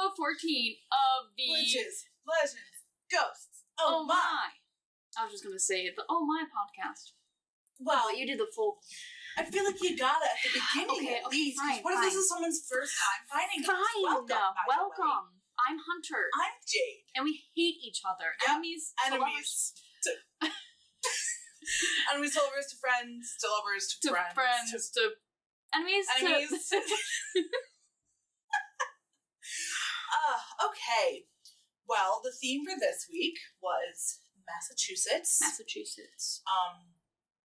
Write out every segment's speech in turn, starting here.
episode 14 of the Witches, Legends, Ghosts, Oh My. I was just going to say the Oh My podcast. Well, you did the full... I feel like you got it at the beginning at least. Fine, what if this is someone's first time finding us? Welcome, by the way. I'm Hunter. I'm Jade. And we hate each other. Yep. Enemies. Enemies to lovers to friends, to lovers to friends. To enemies. Enemies. Okay. Well, the theme for this week was Massachusetts.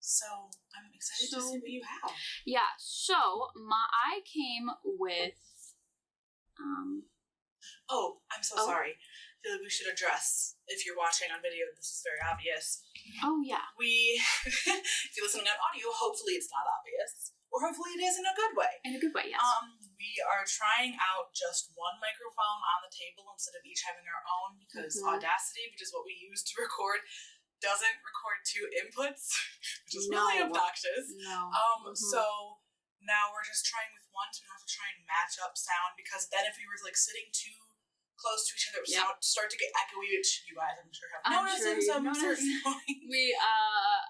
So I'm excited to see what you have. Yeah, so I came with Oh, I'm so sorry. I feel like we should address, if you're watching on video, this is very obvious. Oh yeah. If you're listening on audio, hopefully it's not obvious. Or hopefully it is in a good way. In a good way, yes. We are trying out just one microphone on the table instead of each having our own because Audacity, which is what we use to record, doesn't record two inputs, which is really obnoxious. No. So now we're just trying with one, so we don't have to try and match up sound, because then if we were like sitting too close to each other, it would start to get echoey, which you guys I'm sure have noticed at some certain point.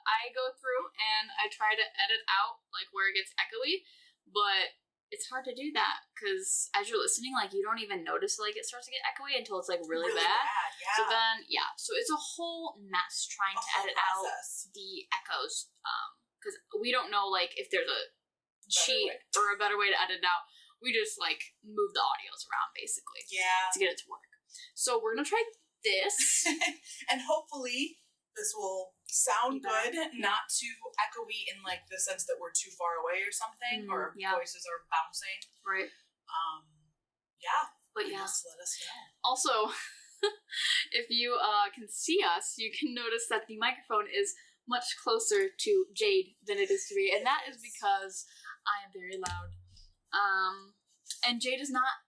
I go through and I try to edit out like where it gets echoey, but it's hard to do that because as you're listening, like you don't even notice like it starts to get echoey until it's like really bad. Yeah. So it's a whole mess trying to edit out the echoes because we don't know like if there's a cheat or a better way to edit it out. We just like move the audios around basically to get it to work. So we're gonna try this and hopefully this will sound good, not too echoey in like the sense that we're too far away or something, or voices are bouncing. Right. But just let us know. Also, if you can see us, you can notice that the microphone is much closer to Jade than it is to me, and that is because I am very loud. And Jade is not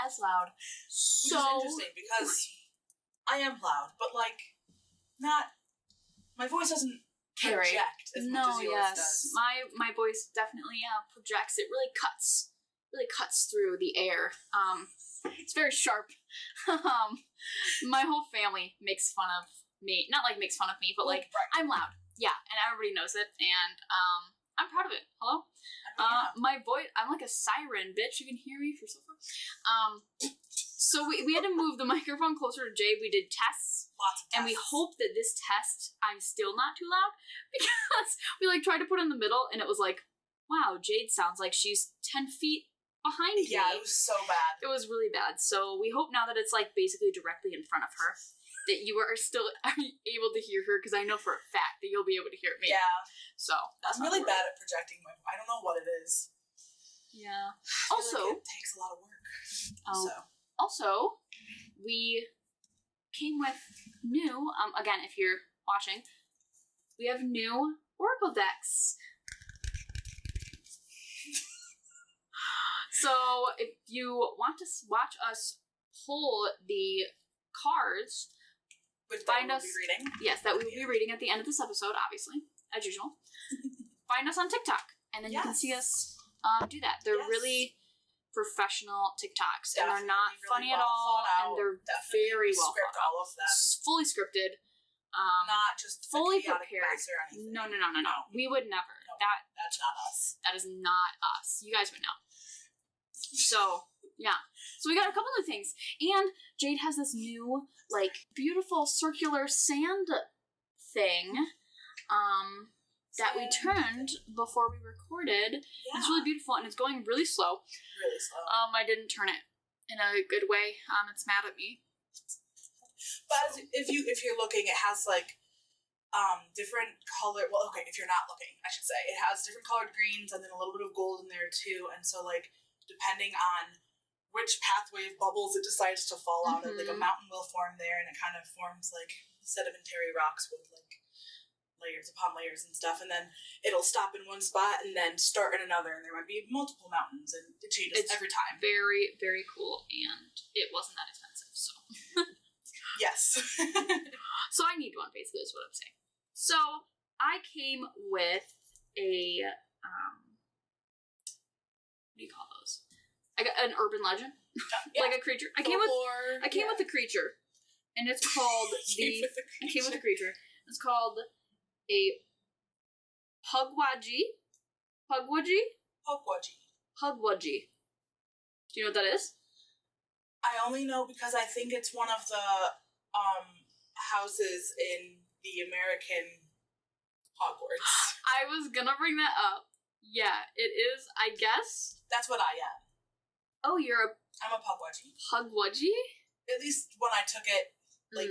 as loud. Which is interesting because I am loud, but like not. My voice doesn't project as much as yours does. My voice definitely projects. It really cuts through the air. It's very sharp. My whole family makes fun of me. Not like makes fun of me, but like I'm loud. Yeah, and everybody knows it, and I'm proud of it. Hello? My voice, I'm like a siren, bitch. You can hear me for so far. So we had to move the microphone closer to Jade. We did tests. Lots of tests. And we hope that this test, I'm still not too loud, because we like tried to put it in the middle, and it was like, wow, Jade sounds like she's 10 feet behind me. Yeah, it was so bad. It was really bad. So we hope now that it's like basically directly in front of her, that you are still able to hear her, because I know for a fact that you'll be able to hear me. Yeah. So that's I'm really bad at projecting my. I don't know what it is. Yeah. Also, it takes a lot of work. Also, we came with new. Again, if you're watching, we have new Oracle decks. So if you want to watch us pull the cards. Which find us reading. Yes, that we will be reading at the end of this episode, obviously, as usual. Find us on TikTok, and then you can see us do that. They're really professional TikToks, and they're not funny at all, and they're very well thought out. All of them. Fully scripted. Not just fully prepared. Or anything. No. We would never. No, that's not us. That is not us. You guys would know. So. Yeah. So we got a couple of things. And Jade has this new, like, beautiful circular sand thing that we turned before we recorded. Yeah. It's really beautiful, and it's going really slow. Really slow. I didn't turn it in a good way. It's mad at me. But if you're looking, it has, like, different color. Well, okay, if you're not looking, I should say. It has different colored greens and then a little bit of gold in there, too. And so, like, depending on which pathway of bubbles it decides to fall out of. Like a mountain will form there, and it kind of forms like sedimentary rocks with like layers upon layers and stuff, and then it'll stop in one spot and then start in another, and there might be multiple mountains, and it changes every time. Very, very cool, and it wasn't that expensive, so. Yes. So I need one, basically, is what I'm saying. So I came with a, what do you call those? I got an urban legend. Yeah. Like a creature. I came with a creature, and it's called I came with a creature. It's called a Pukwudgie. Pukwudgie. Pukwudgie. Do you know what that is? I only know because I think it's one of the houses in the American Hogwarts. I was gonna bring that up. Yeah, it is. I guess That's what I am. Oh, I'm a Pukwudgie. Pukwudgie? At least when I took it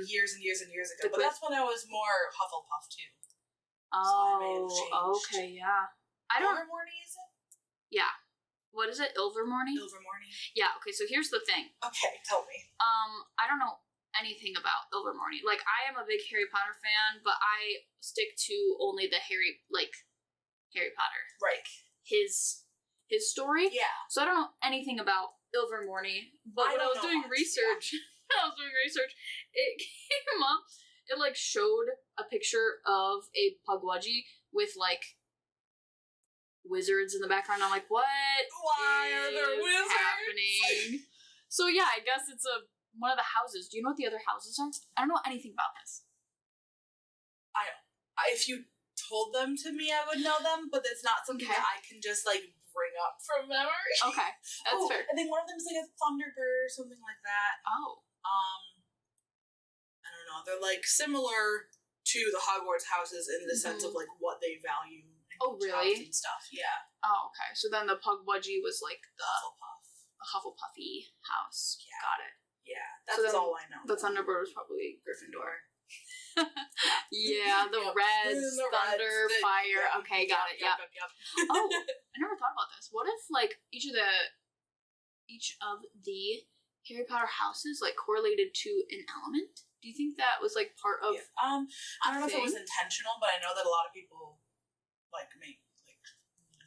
years and years and years ago. But that's when I was more Hufflepuff too. Oh, okay, yeah. Ilvermorny, is it? Yeah. What is it? Ilvermorny? Ilvermorny. Yeah, okay, so here's the thing. Okay, tell me. I don't know anything about Ilvermorny. Like, I am a big Harry Potter fan, but I stick to only the Harry Potter. Right. His story. Yeah. So I don't know anything about Ilvermorny, but when I was doing research, it came up. It like showed a picture of a Pukwudgie with like wizards in the background. I'm like, what? Why are there wizards happening? So yeah, I guess it's one of the houses. Do you know what the other houses are? I don't know anything about this. If you told them to me, I would know them, but it's not something that I can just like bring up from memory. Okay, that's fair. I think one of them is like a Thunderbird or something like that. Oh. I don't know. They're like similar to the Hogwarts houses in the sense of like what they value. Oh, really? And stuff. Yeah. Oh, okay. So then the Pukwudgie was like the Hufflepuffy house. Yeah. Got it. Yeah, that's all I know. The Thunderbird was probably Gryffindor. Yeah, the Reds, Thunder, Fire. Yep, okay, got it. Yep. Oh, I never thought about this. What if like each of the Harry Potter houses like correlated to an element? Do you think that was like part of? Yeah. I don't know if it was intentional, but I know that a lot of people like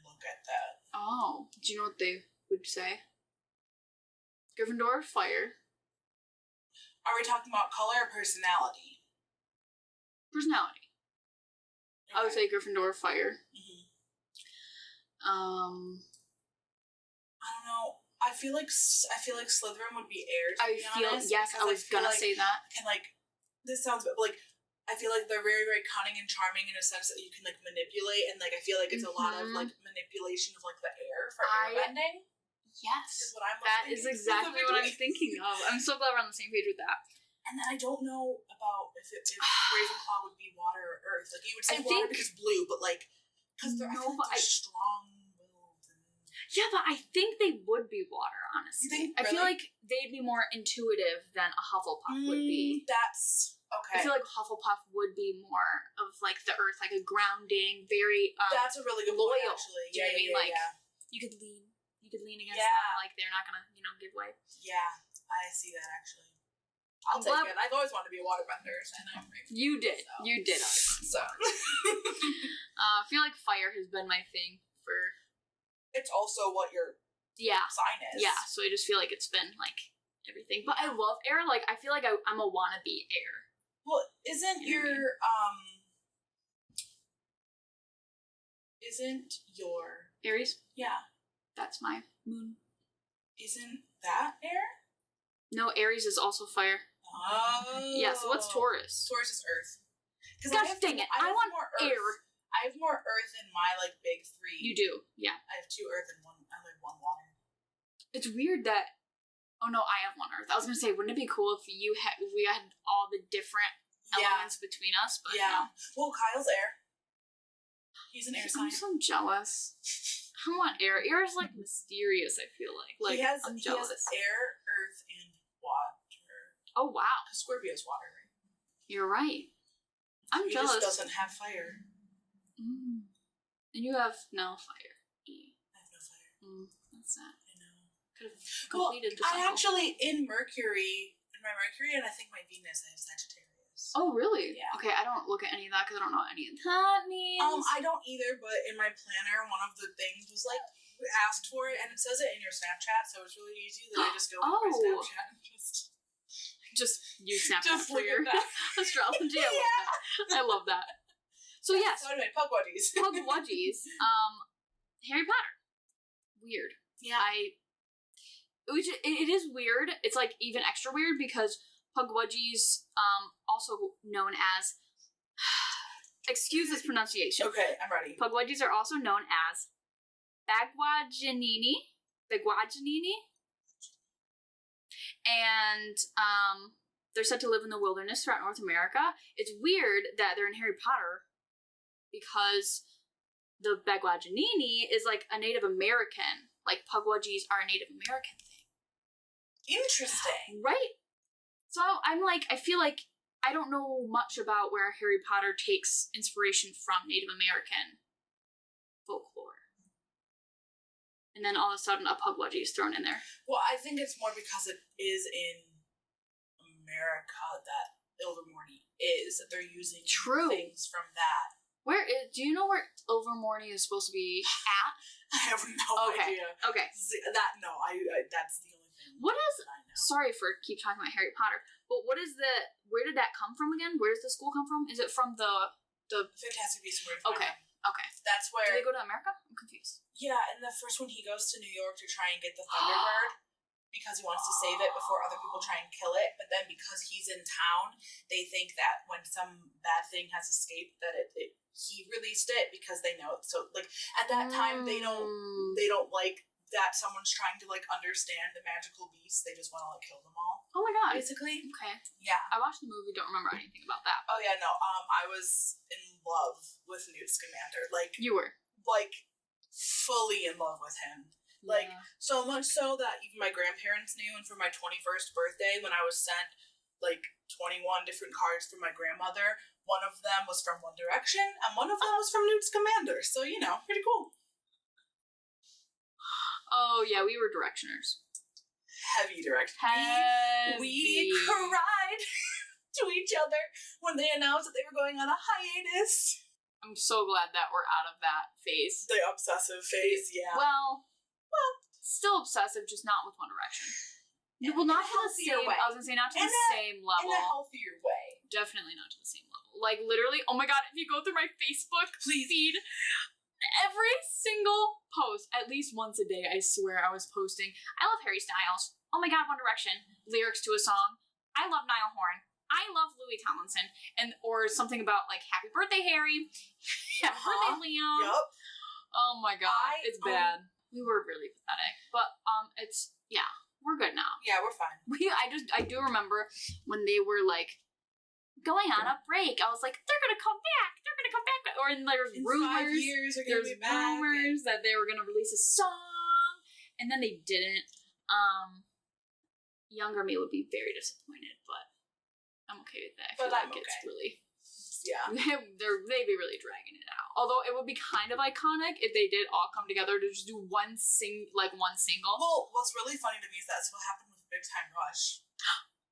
look at that. Oh, do you know what they would say? Gryffindor, Fire. Are we talking about color or personality? Personality. Okay. I would say Gryffindor, Fire. Mm-hmm. I don't know. I feel like Slytherin would be air. I was gonna say that. And like, this sounds but like, I feel like they're very, very cunning and charming in a sense that you can like manipulate, and like I feel like it's a lot of like manipulation of like the air for airbending. Yes, is what I'm that is exactly what I'm thinking of. I'm so glad we're on the same page with that. And then I don't know about if Ravenclaw would be water or earth. Like you would say water because blue, but like because they're strong-willed. Yeah, but I think they would be water. Honestly, I feel like they'd be more intuitive than a Hufflepuff would be. That's okay. I feel like Hufflepuff would be more of like the earth, like a grounding, very. That's a really good loyal. Point, actually. Do you know what I mean? Like you could lean against them, like they're not gonna, give way. Yeah, I see that actually. I'll take it. I've always wanted to be a waterbender, and I'm You did. So. You did. So. I feel like fire has been my thing for. It's also what your sign is. Yeah, so I just feel like it's been like everything. But I love air. Like I feel like I'm a wannabe air. Well, isn't your Aries? Yeah. That's my moon. Isn't that air? No, Aries is also fire. Oh. Yeah, so what's Taurus? Taurus is earth. Gosh dang it, I want more air. I have more earth in my, like, big three. You do, yeah. I have 2 earth and one water. It's weird that... Oh, no, I have 1 earth. I was going to say, wouldn't it be cool if we had all the different elements between us? But yeah. No. Well, Kyle's air. He's an air sign. I'm so jealous. I want air. Air is, like, mysterious, I feel like. I'm jealous. He has air, earth, and water. Oh, wow. Scorpio's water, right? You're right. I'm jealous. He just doesn't have fire. Mm. And you have no fire. I have no fire. That's sad. I know. Could have completed the cycle. I actually, in my Mercury, and I think my Venus, I have Sagittarius. Oh, really? Yeah. Okay, I don't look at any of that because I don't know what any of that means. I don't either, but in my planner, one of the things was like, asked for it, and it says it in your Snapchat, so it's really easy that I just go into my Snapchat and just use Snapchat for your astrology. Yeah. I love that. So yes. So anyway, Pukwudgies. Harry Potter. Weird. Yeah. which it is weird. It's like even extra weird because Pukwudgies, also known as, excuse this pronunciation. Okay, I'm ready. Pukwudgies are also known as Bagwajanini, and they're said to live in the wilderness throughout North America. It's weird that they're in Harry Potter because the Bagwajanini is like a Native American. Like Pukwudgies are a Native American thing. Interesting. Right? So I'm like, I feel like I don't know much about where Harry Potter takes inspiration from Native American folklore. And then all of a sudden a Pukwudgie is thrown in there. Well, I think it's more because it is in America that Ilvermorny is, that they're using things from that. Do you know where Ilvermorny is supposed to be at? I have no idea. Okay. That's the only thing. What is, sorry for keep talking about Harry Potter, but where did that come from again? Where does the school come from? Is it from the Fantastic Beasts and Where to Find Them. Okay. That's where... Do they go to America? I'm confused. Yeah, in the first one he goes to New York to try and get the Thunderbird because he wants to save it before other people try and kill it, but then because he's in town, they think that when some bad thing has escaped that he released it because they know it. So like at that time they don't like that someone's trying to like understand the magical beasts. They just want to like kill them all. Oh my god. Basically. Okay. Yeah. I watched the movie, don't remember anything about that. Oh yeah, no. I was in love with Newt Scamander. Like you were. Like fully in love with him. Like so much so that even my grandparents knew, and for my 21st birthday when I was sent like 21 different cards from my grandmother, one of them was from One Direction and one of them was from Newt Scamander. So, you know, pretty cool. Oh, yeah, we were Directioners. Heavy direct. Heavy. We cried to each other when they announced that they were going on a hiatus. I'm so glad that we're out of that phase. The obsessive phase, yeah. Well, still obsessive, just not with One Direction. Well, not to the same way. I was gonna say not to the same level. In a healthier way. Definitely not to the same level. Like, literally, oh my god, if you go through my Facebook feed, every single post, at least once a day, I swear I was posting, I love Harry Styles. Oh my god, One Direction. Lyrics to a song. I love Niall Horan. I love Louis Tomlinson. Or something about, like, happy birthday, Harry. Happy birthday, Liam. Yup. Oh my god, it's bad. We were really pathetic. But, we're good now. Yeah, we're fine. I do remember when they were, like, going on a break. I was like, they're gonna come back. Or there's rumors. 5 years, there's rumors that they were gonna release a song, and then they didn't. Younger me would be very disappointed, but I'm okay with that. I feel like it's really, they'd be really dragging it out. Although it would be kind of iconic if they did all come together to just do one single. Well, what's really funny to me is that's what happened with Big Time Rush.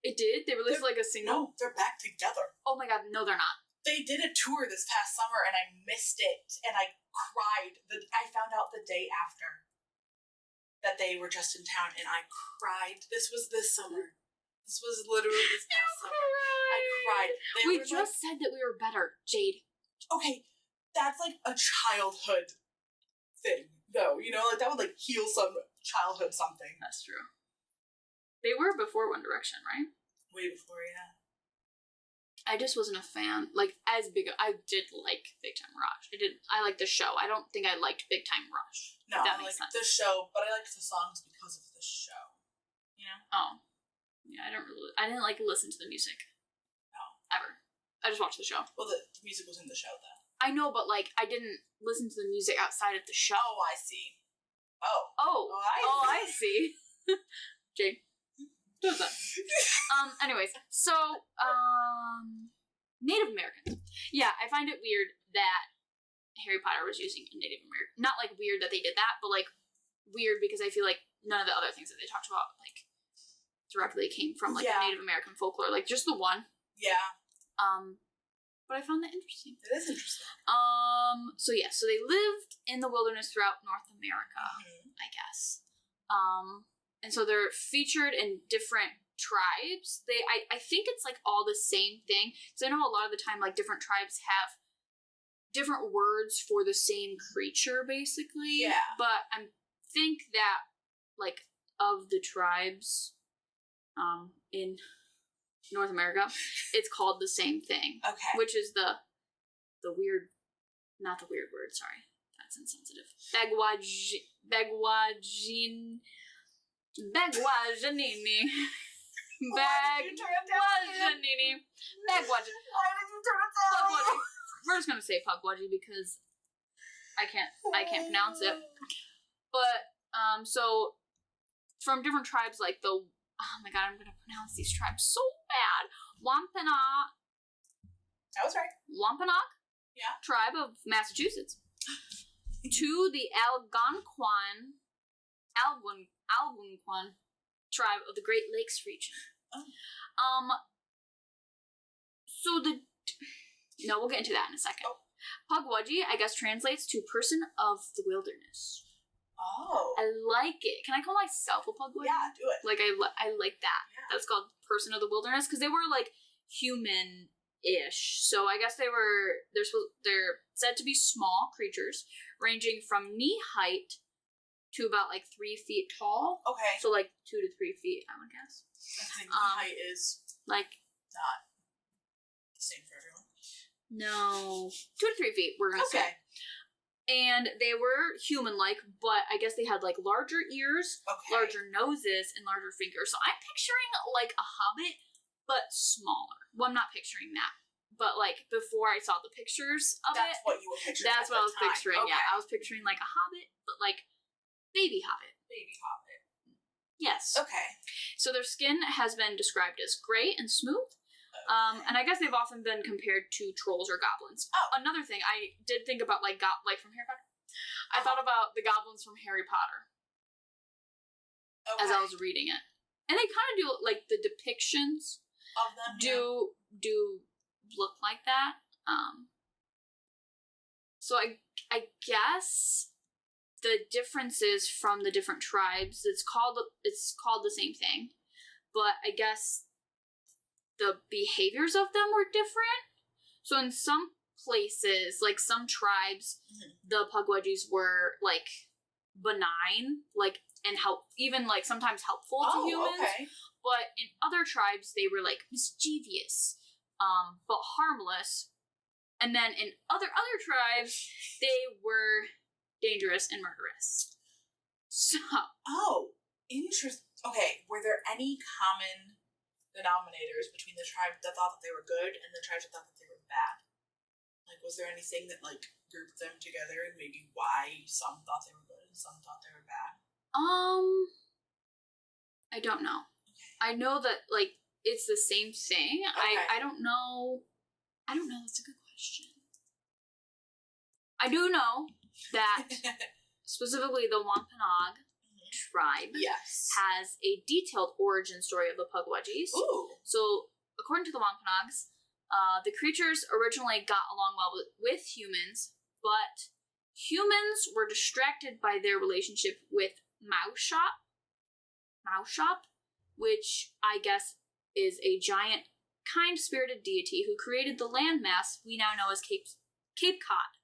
It did? They released like a single? No, they're back together. Oh my god, no they're not. They did a tour this past summer and I missed it. And I cried. I found out the day after that they were just in town and I cried. This was this summer. This was literally this past summer. I cried. We just said that we were better, Jade. Okay, that's like a childhood thing, though. You know, like that would like heal some childhood something. That's true. They were before One Direction, right? Way before, yeah. I just wasn't a fan. Like, I did like Big Time Rush. I liked the show. I don't think I liked Big Time Rush. No, I liked the show, but I liked the songs because of the show. You know? Oh. Yeah, I didn't like listen to the music. No. Ever. I just watched the show. Well, the music was in the show, though. I know, but like, I didn't listen to the music outside of the show. Oh, I see. I see. Jade. What's up? Anyways, so, Native Americans. Yeah, I find it weird that Harry Potter was using a Native American. Not, like, weird that they did that, but, like, weird because I feel like none of the other things that they talked about, like, directly came from, like, Native American folklore. Like, just the one. Yeah. But I found that interesting. It is interesting. So they lived in the wilderness throughout North America, I guess. And so they're featured in different tribes. I think it's like all the same thing. Because I know a lot of the time, like, different tribes have different words for the same creature, basically. Yeah. But I think that, like, of the tribes in North America, it's called the same thing. Okay. Which is the weird, not the weird word, sorry. That's insensitive. Bagwajanini. Bagwajanini. Pukwudgie. We're just gonna say Pukwudgie because I can't pronounce it. But so from different tribes, like oh my god, I'm gonna pronounce these tribes so bad. Wampanoag. That was right. Wampanoag. Yeah. Tribe of Massachusetts. To the Algonquin tribe of the Great Lakes region. Oh. So we'll get into that in a second. Oh. Pukwudgie, I guess, translates to person of the wilderness. Oh. I like it. Can I call myself a Pukwudgie? Yeah, do it. Like, I like that. Yeah. That's called person of the wilderness, because they were, like, human-ish. So I guess they're said to be small creatures, ranging from knee height to about, like, 3 feet tall. Okay. So, like, 2 to 3 feet, I would guess. I think height is like not the same for everyone. No, 2 to 3 feet. We're gonna say. Okay. And they were human-like, but I guess they had like larger ears, larger noses, and larger fingers. So I'm picturing like a hobbit, but smaller. Well, I'm not picturing that, but like before I saw the pictures of That's what you were picturing. That's what I was picturing. Okay. Yeah, I was picturing like a hobbit, but like baby hobbit. Baby hobbit. Yes. Okay. So their skin has been described as gray and smooth. And I guess they've often been compared to trolls or goblins. Oh. Another thing, I did think about like from Harry Potter. I thought about the goblins from Harry Potter as I was reading it, and they kind of do like the depictions of them. Do look like that. So I guess the differences from the different tribes, it's called the same thing, but I guess the behaviors of them were different. So in some places, like some tribes, the Pukwudgies were like benign, like and even like sometimes helpful to humans. Okay. But in other tribes, they were like mischievous, but harmless. And then in other tribes, they were dangerous and murderous. So. Oh, interesting. Okay, were there any common denominators between the tribe that thought that they were good and the tribes that thought that they were bad? Like, was there anything that like grouped them together, and maybe why some thought they were good and some thought they were bad? I don't know. I know that like it's the same thing. Okay. I don't know. That's a good question. I do know that specifically the Wampanoag tribe has a detailed origin story of the Pukwudgies. Ooh. So, according to the Wampanoags, the creatures originally got along well with humans, but humans were distracted by their relationship with Moushop, which I guess is a giant, kind-spirited deity who created the landmass we now know as Cape Cod.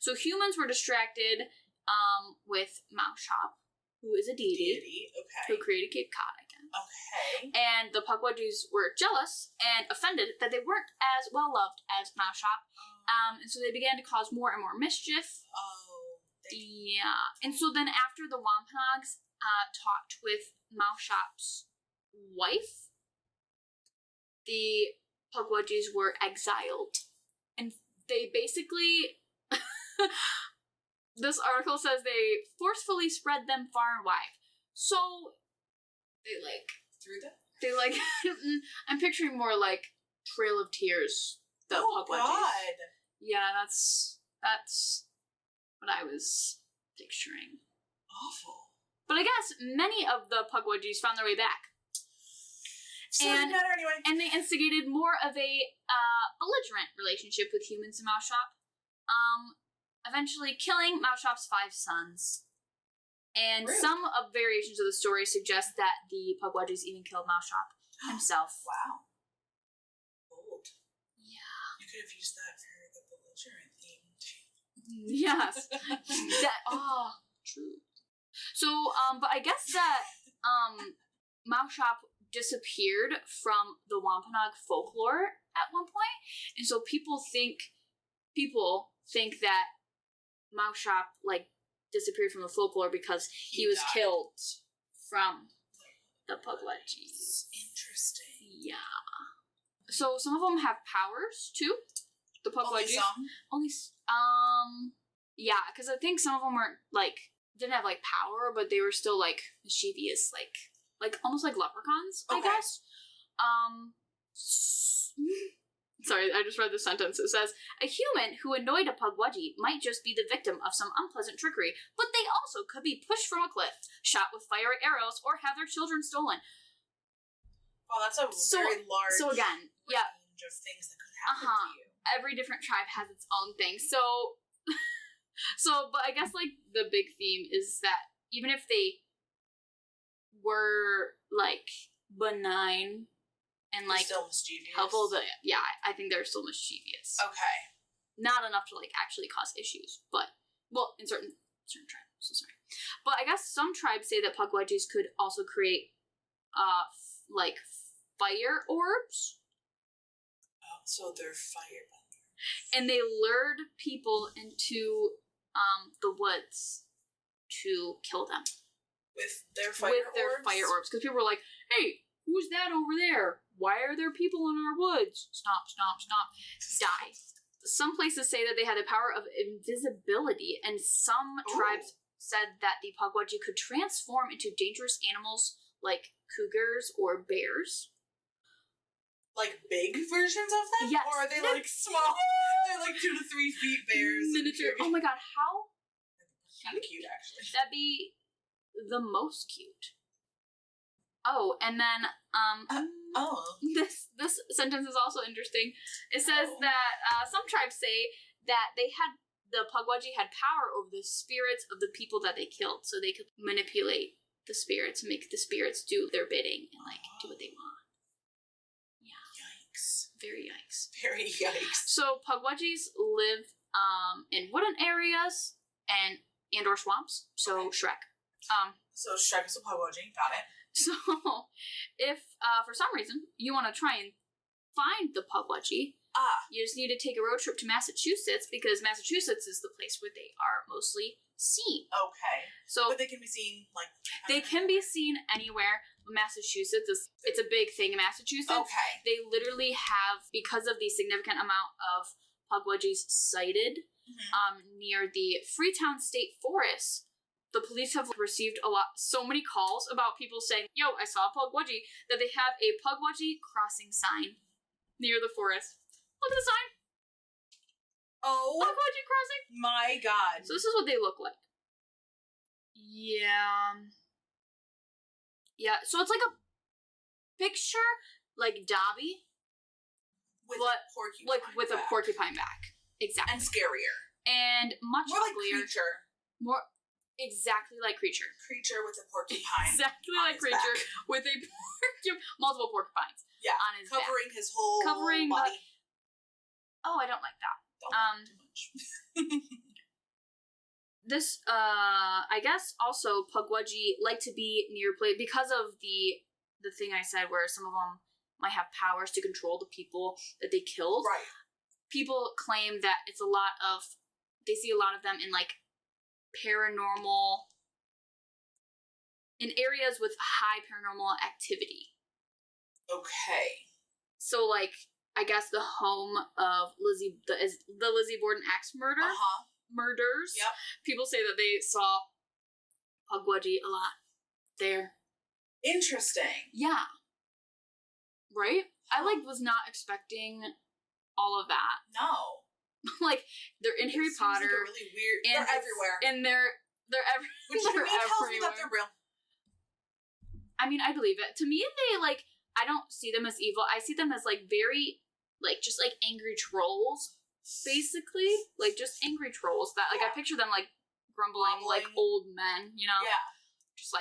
So humans were distracted with Moushop, who is a deity who created Cape Cod again. Okay. And the Pukwudgies were jealous and offended that they weren't as well loved as Moushop. And so they began to cause more and more mischief. Oh. Yeah. And so then after the Wampanoags talked with Moushop's wife, the Pukwudgies were exiled. And they basically... This article says they forcefully spread them far and wide. So, they threw them? They I'm picturing more like Trail of Tears, the Pukwudgies. God. Yeah, that's what I was picturing. Awful. But I guess many of the Pukwudgies found their way back. So it doesn't matter anyway. And they instigated more of a belligerent relationship with humans and Moushop. Eventually killing Moushop's 5 sons. And some of variations of the story suggest that the Pukwudgies even killed Moushop himself. Wow. Bold. Yeah. You could have used that for the belligerent theme too. Yes. True. So, but I guess that Moushop disappeared from the Wampanoag folklore at one point, and so people think that Moushop like disappeared from the folklore because he was died. killed from the Pukwudgies. Interesting. Yeah. So some of them have powers too. The Pukwudgies. Only Yeah, because I think some of them weren't didn't have power, but they were still mischievous, like almost like leprechauns, I guess. Sorry, I just read the sentence. It says, a human who annoyed a Pukwudgie might just be the victim of some unpleasant trickery, but they also could be pushed from a cliff, shot with fiery arrows, or have their children stolen. Well, that's a very large range of things that could happen to you. Every different tribe has its own thing. So, but I guess the big theme is that even if they were benign and still mischievous. helpful, I think they're still mischievous. Okay. Not enough to actually cause issues, but in certain tribes. So sorry, but I guess some tribes say that Pukwudgies could also create fire orbs. Oh, so they're fire. And they lured people into the woods to kill them with their fire orbs. Because people were like, "Hey, who's that over there? Why are there people in our woods? Stomp, stomp, stomp, die." Some places say that they had the power of invisibility, and some tribes said that the Pukwudgie could transform into dangerous animals like cougars or bears. Like big versions of them? Yes. Or are they small? They're 2 to 3 feet bears. Miniature. Oh my god, how kind of cute, actually. That'd be the most cute. Oh, and then this sentence is also interesting. It says that some tribes say that the Pukwudgie had power over the spirits of the people that they killed, so they could manipulate the spirits, make the spirits do their bidding and do what they want. Yeah. Yikes. Very yikes. Very yikes. So Pukwudgies live in wooded areas and or swamps. So Shrek. So Shrek is a Pukwudgie. Got it. So if for some reason you want to try and find the Pukwudgie, you just need to take a road trip to Massachusetts, because Massachusetts is the place where they are mostly seen. Okay. So but they can be seen they can be seen anywhere. Massachusetts it's a big thing in Massachusetts. Okay. They literally have, because of the significant amount of Pukwudgies sighted near the Freetown State Forest, the police have received so many calls about people saying, "Yo, I saw a Pukwudgie," that they have a Pukwudgie crossing sign near the forest. Look at the sign. Oh. Pukwudgie crossing. My god. So this is what they look like. Yeah. Yeah, so it's like a picture Dobby. With a porcupine with a porcupine back. Exactly. And scarier. And much more uglier. Like Creature. More exactly like Creature. Creature with a porcupine. Exactly like Creature with a multiple porcupines. Yeah. On his covering back. His whole body. Oh, I don't like that. Don't like too much. This I guess also Pukwudgie like to be near play because of the thing I said where some of them might have powers to control the people that they killed. Right. People claim that they see a lot of them in paranormal, in areas with high paranormal activity. Okay. So I guess the home of the Lizzie Borden axe murders. Yep. People say that they saw Pukwudgie a lot there. Interesting. Yeah. Right? I was not expecting all of that. No. They're in Harry Potter. Like a really weird. They're everywhere. And they're everywhere. Which to me tells me that they're real. I mean, I believe it. To me, they I don't see them as evil. I see them as very just angry trolls, basically. Just angry trolls that I picture them grumbling like old men, you know? Yeah. Just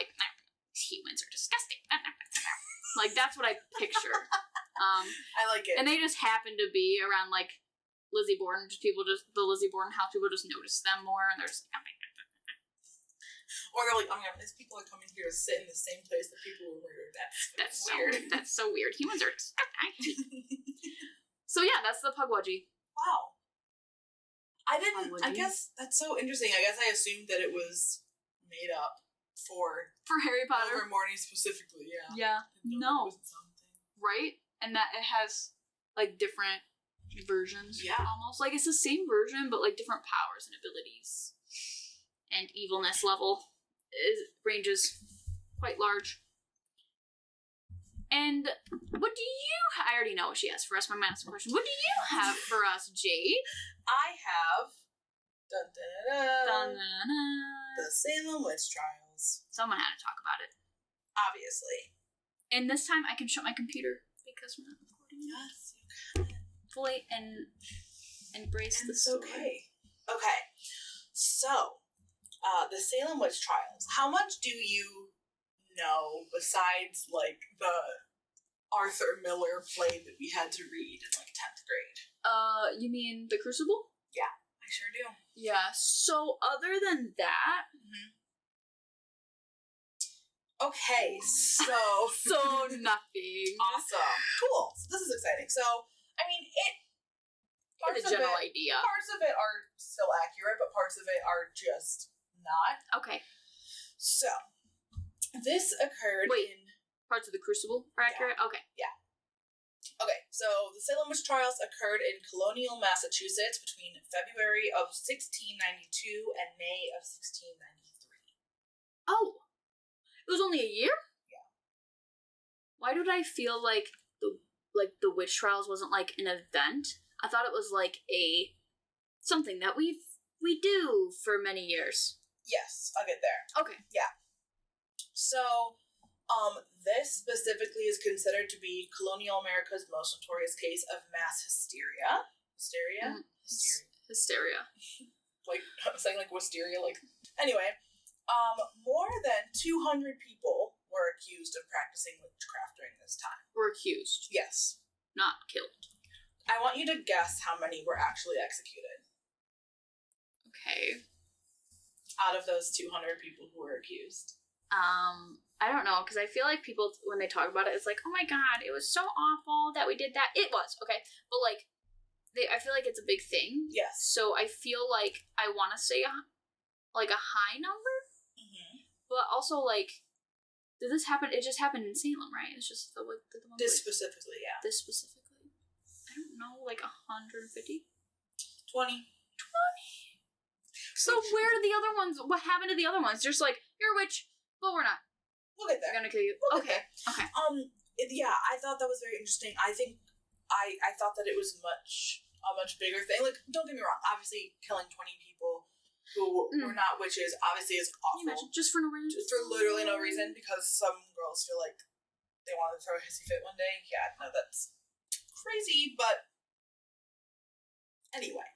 humans are disgusting. That's what I picture. I like it. And they just happen to be around Lizzie Borden. The Lizzie Borden house, people just notice them more, and they're just Or they're like, oh my god, these people are coming here to sit in the same place that people were murdered. That's weird. That's so weird. Humans are So yeah, that's the Pukwudgie. Wow. I guess that's so interesting. I guess I assumed that it was made up for Harry Potter. Morning specifically, yeah. Yeah. No. Right? And that it has like different versions. Yeah. Almost. Like it's the same version, but like different powers and abilities. And evilness level ranges quite large. And what do you... I already know what she has for us. My master question. What do you have for us, Jade? I have... Dun, dun, dun, dun, Dun-na-na. the Salem Witch Trials. Someone had to talk about it. Obviously. And this time I can shut my computer because we're not recording. Yes, you can. Fully and embrace And the it's story. Okay. So, the Salem Witch Trials. How much do you know besides, like, the Arthur Miller play that we had to read in, like, 10th grade? You mean The Crucible? Yeah, I sure do. Yeah, so other than that... Okay, so... So nothing. Awesome. Cool. So this is exciting. So, I mean, The general idea. Parts of it are still accurate, but parts of it are just not. Okay. So, this occurred in... Parts of The Crucible are accurate? Yeah. Okay. Yeah. Okay, so the Salem Witch Trials occurred in colonial Massachusetts between February of 1692 and May of 1693. Oh! It was only a year? Yeah. Why did I feel like the witch trials wasn't like an event? I thought it was like something that we do for many years. Yes, I'll get there. Okay. Yeah. So, this specifically is considered to be colonial America's most notorious case of mass hysteria. Hysteria? Hysteria. Like, I'm saying like wisteria, like... Anyway, more than 200 people were accused of practicing witchcraft during this time. Were accused. Yes. Not killed. I want you to guess how many were actually executed. Okay. Out of those 200 people who were accused. I don't know, because I feel like people, when they talk about it, it's like, oh my god, it was so awful that we did that. It was, okay. But, like, I feel like it's a big thing. Yes. So I feel like I want to say, a high number? Mm-hmm. But also, like, did this happen? It just happened in Salem, right? It's just the one This specifically, yeah. This specifically? I don't know, like 150? 20. So where are the other ones? What happened to the other ones? Just like, you're a witch, but we're not. We'll get there. We're gonna kill you. We'll Okay. get there. Yeah, I thought that was very interesting. I think I thought that it was a much bigger thing. Like, don't get me wrong. Obviously, killing 20 people who were not witches obviously is awful. Can you imagine? Just for no reason. Just for literally no reason, because some girls feel like they want to throw a hissy fit one day. Yeah, no, that's crazy. But anyway,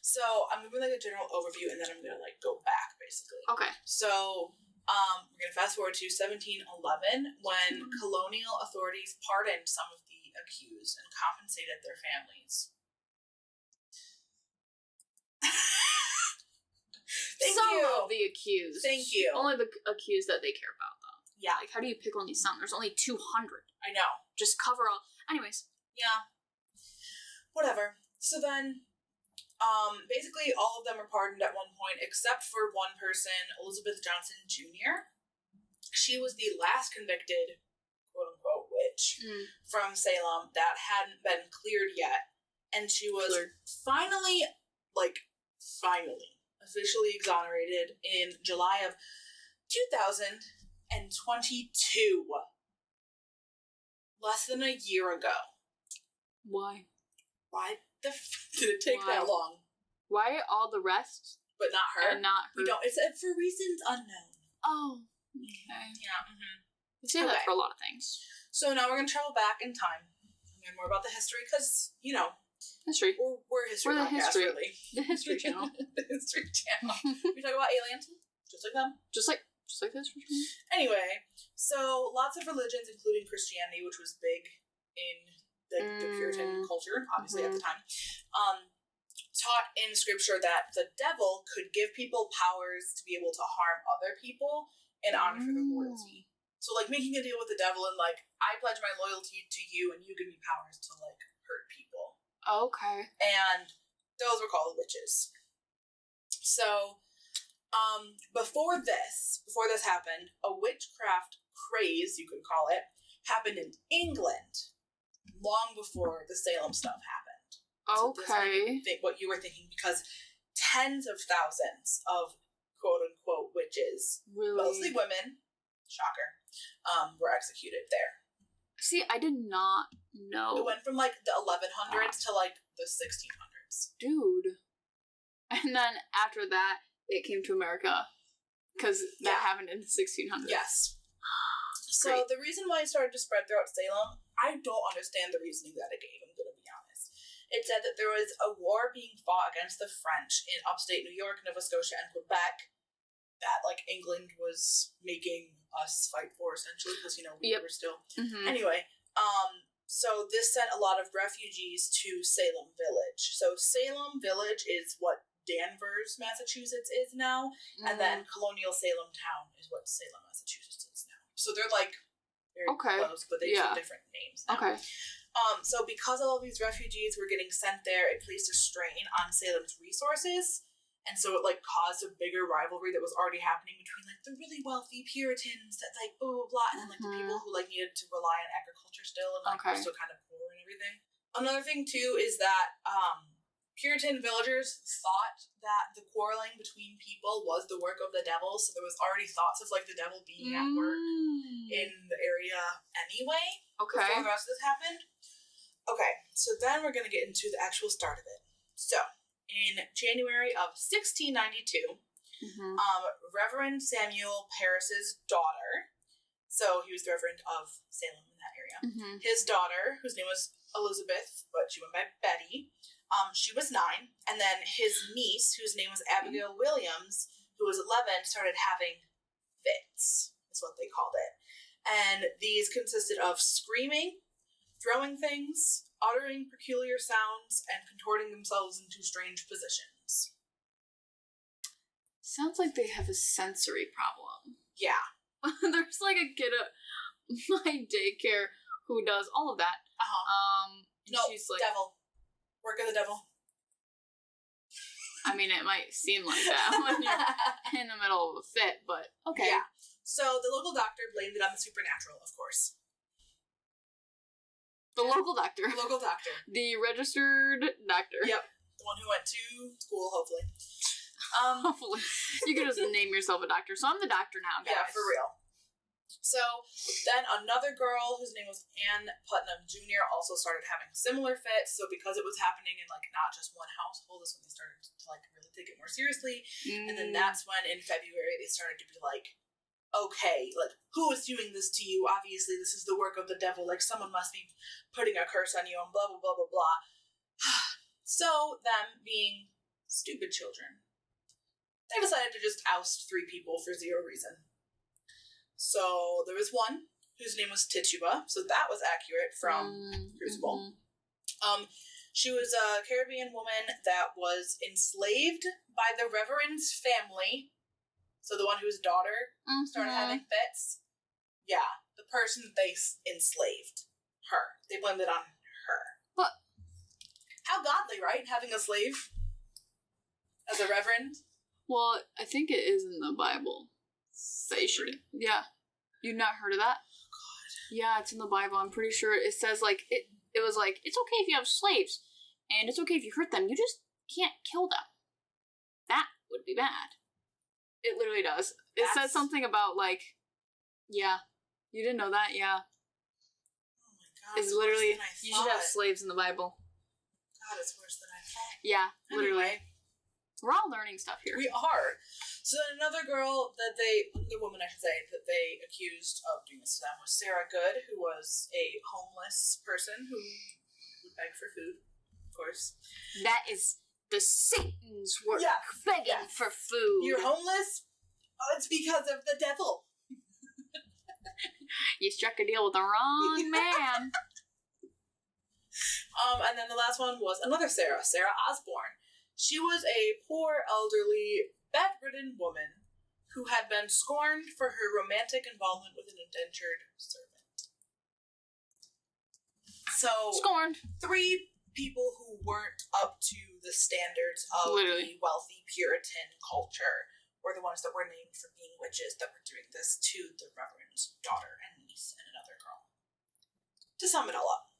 so I'm giving like a general overview, and then I'm gonna like go back basically. Okay. So. We're going to fast forward to 1711 when colonial authorities pardoned some of the accused and compensated their families. Some of the accused. Thank you. Only the accused that they care about, though. Yeah. Like, how do you pick only some? There's only 200. I know. Just cover all. Anyways. Yeah. Whatever. So then... basically all of them were pardoned at one point, except for one person, Elizabeth Johnson Jr. She was the last convicted, quote-unquote, witch from Salem that hadn't been cleared yet. And she was finally officially exonerated in July of 2022. Less than a year ago. Why? Why the did it take that long? Why all the rest? But not her? And not her? We don't. It's for reasons unknown. Oh. Okay. Yeah. Mm-hmm. We say that for a lot of things. So now we're going to travel back in time. Learn more about the history, because, you know. History. We're a history podcast, really. The History Channel. The History Channel. We talk about aliens, just like them. Just like the History Channel. Anyway, so lots of religions, including Christianity, which was big in the Puritan culture, obviously, at the time, taught in scripture that the devil could give people powers to be able to harm other people in honor for their loyalty. So, like, making a deal with the devil and, like, I pledge my loyalty to you and you give me powers to, like, hurt people. Okay. And those were called witches. So, before this happened, a witchcraft craze, you could call it, happened in England long before the Salem stuff happened. Okay. So think what you were thinking, because tens of thousands of quote-unquote witches, Really? mostly women, shocker, were executed there. See, I did not know. It went from, like, the 1100s to, like, the 1600s. Dude. And then after that, it came to America. Because that happened in the 1600s. Yes. So the reason why it started to spread throughout Salem, I don't understand the reasoning that it gave, I'm going to be honest. It said that there was a war being fought against the French in upstate New York, Nova Scotia, and Quebec that, like, England was making us fight for, essentially, because, you know, we were still... Mm-hmm. Anyway, so this sent a lot of refugees to Salem Village. So Salem Village is what Danvers, Massachusetts is now, and then Colonial Salem Town is what Salem, Massachusetts is now. So they're, like, very close, but they have different names now. Okay. So because all of these refugees were getting sent there, it placed a strain on Salem's resources, and so it, like, caused a bigger rivalry that was already happening between, like, the really wealthy Puritans that, like, blah, blah, blah, and then, like, the people who, like, needed to rely on agriculture still and, like, were still kind of poor and everything. Another thing, too, is that, Puritan villagers thought that the quarreling between people was the work of the devil, so there was already thoughts of, like, the devil being at work in the area anyway, before the rest of this happened. Okay, so then we're going to get into the actual start of it. So, in January of 1692, Reverend Samuel Parris's daughter, so he was the Reverend of Salem in that area, his daughter, whose name was Elizabeth, but she went by Betty, she was 9, and then his niece, whose name was Abigail Williams, who was 11, started having fits, is what they called it. And these consisted of screaming, throwing things, uttering peculiar sounds, and contorting themselves into strange positions. Sounds like they have a sensory problem. Yeah. There's, like, a kid at my daycare who does all of that. No, she's like, devil. Work of the devil. I mean, it might seem like that when you're in the middle of a fit, but okay. Yeah. So the local doctor blamed it on the supernatural, of course. The local doctor. The local doctor. The registered doctor. Yep. The one who went to school, hopefully. Hopefully. You can just name yourself a doctor. So I'm the doctor now, guys. Yeah, for real. So then another girl whose name was Anne Putnam Jr. also started having similar fits. So because it was happening in, like, not just one household, is when they started to, like, really take it more seriously. And then that's when in February they started to be like, okay, like, who is doing this to you? Obviously this is the work of the devil. Like, someone must be putting a curse on you and blah, blah, blah, blah, blah. So them being stupid children, they decided to just oust 3 people for 0 reason. So there was one whose name was Tituba, so that was accurate from Crucible. She was a Caribbean woman that was enslaved by the Reverend's family. So the one whose daughter started having fits. Yeah, the person that they enslaved. Her. They blamed it on her. What? How godly, right? Having a slave as a reverend? Well, I think it is in the Bible. They should. Yeah. You've not heard of that? Oh, God. Yeah, it's in the Bible. I'm pretty sure it says, like, it was like, it's okay if you have slaves, and it's okay if you hurt them. You just can't kill them. That would be bad. It literally does. It says something about, like, yeah. You didn't know that? Yeah. Oh my God. It's literally, you should have slaves in the Bible. God, it's worse than I thought. Yeah, literally. Anyway. We're all learning stuff here. We are. So then another woman I should say, that they accused of doing this to them was Sarah Good, who was a homeless person who would beg for food, of course. That is the Satan's work, begging for food. You're homeless? Oh, it's because of the devil. You struck a deal with the wrong man. And then the last one was another Sarah Osborne. She was a poor, elderly, bedridden woman who had been scorned for her romantic involvement with an indentured servant. So, Scorned. 3 people who weren't up to the standards of Literally. the wealthy Puritan culture were the ones that were named for being witches that were doing this to the Reverend's daughter and niece and another girl. To sum it all up.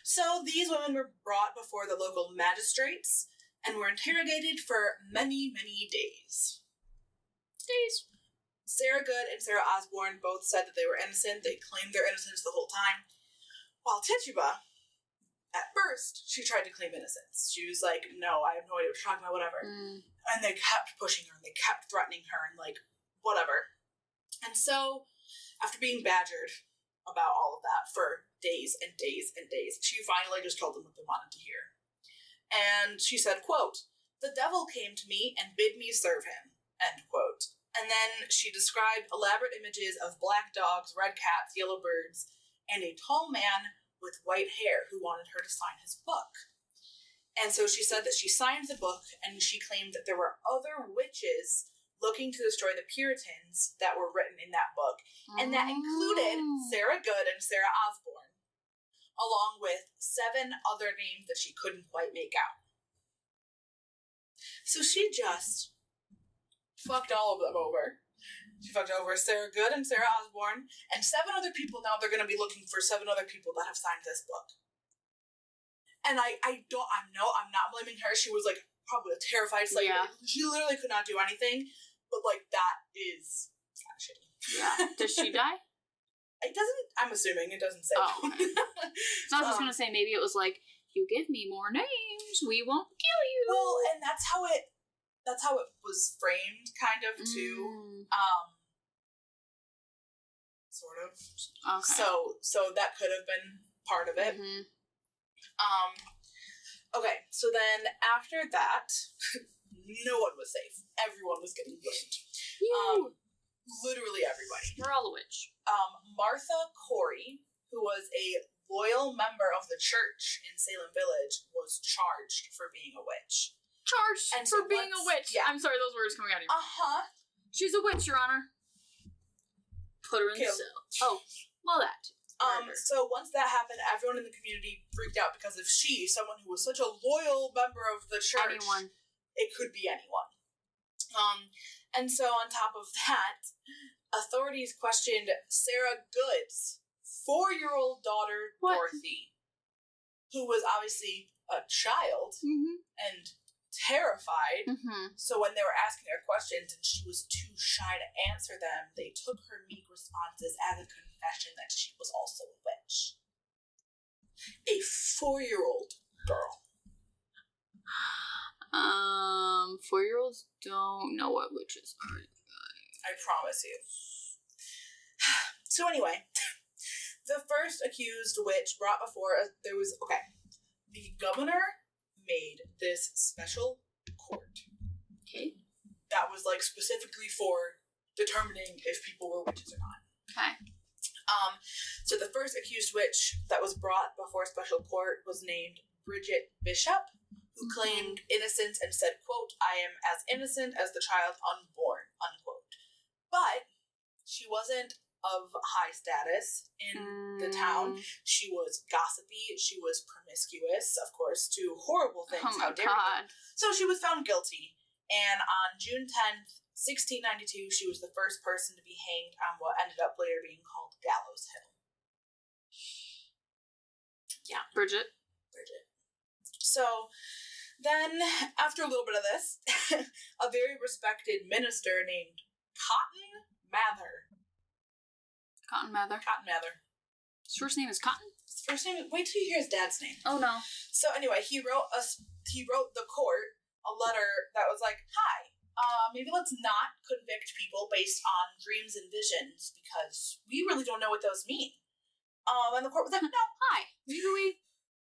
So these women were brought before the local magistrates and were interrogated for many, many days. Sarah Good and Sarah Osborne both said that they were innocent. They claimed their innocence the whole time. While Tituba, at first, she tried to claim innocence. She was like, no, I have no idea what you're talking about, whatever. And they kept pushing her, and they kept threatening her, and like, whatever. And so, after being badgered about all of that for days and days and days, she finally just told them what they wanted to hear. And she said, quote, "The devil came to me and bid me serve him," end quote. And then she described elaborate images of black dogs, red cats, yellow birds, and a tall man with white hair who wanted her to sign his book. And so she said that she signed the book, and she claimed that there were other witches looking to destroy the Puritans that were written in that book. And that included Sarah Good and Sarah Osborne, along with 7 other names that she couldn't quite make out. So she just fucked all of them over. She fucked over Sarah Good and Sarah Osborne, and 7 other people. Now they're going to be looking for 7 other people that have signed this book. And I'm not blaming her. She was like probably a terrified slave. Yeah. She literally could not do anything. But like that is kind of shitty. Yeah. Does she die? It doesn't. I'm assuming it doesn't say. Oh, okay. So I was just gonna say maybe it was like, you give me more names, we won't kill you. Well, and that's how it was framed, kind of too. Sort of. Okay. So that could have been part of it. Mm-hmm. Okay, so then after that, no one was safe. Everyone was getting blamed. Literally everybody. We're all a witch. Martha Corey, who was a loyal member of the church in Salem Village, was charged for being a witch. Charged And for so being a witch. yeah. I'm sorry, those words coming out of your mouth. Uh-huh. She's a witch, Your Honor. Put her in the Kill. cell. Oh, well that. Murder. So once that happened, everyone in the community freaked out because if she, someone who was such a loyal member of the church, Anyone. it could be anyone. And so on top of that, authorities questioned Sarah Good's 4-year-old daughter, What? Dorothy, who was obviously a child and terrified. So when they were asking her questions and she was too shy to answer them, they took her meek responses as a confession that she was also a witch. A 4-year-old girl. 4-year-olds don't know what witches are. I promise you. So anyway, the first accused witch brought before us, the governor made this special court. Okay. That was like specifically for determining if people were witches or not. Okay. So the first accused witch that was brought before a special court was named Bridget Bishop, who claimed innocence and said, quote, "I am as innocent as the child unborn," unquote. But she wasn't of high status in the town. She was gossipy. She was promiscuous, of course, to horrible things. Oh my How dare God. you? So she was found guilty. And on June 10th, 1692, she was the first person to be hanged on what ended up later being called Gallows Hill. Yeah. Bridget. So then, after a little bit of this, a very respected minister named Cotton Mather. Cotton Mather. His first name is Cotton? His first name. Wait till you hear his dad's name. Oh no. So anyway, he wrote the court a letter that was like, "Hi, maybe let's not convict people based on dreams and visions because we really don't know what those mean." And the court was like, "No, Hi.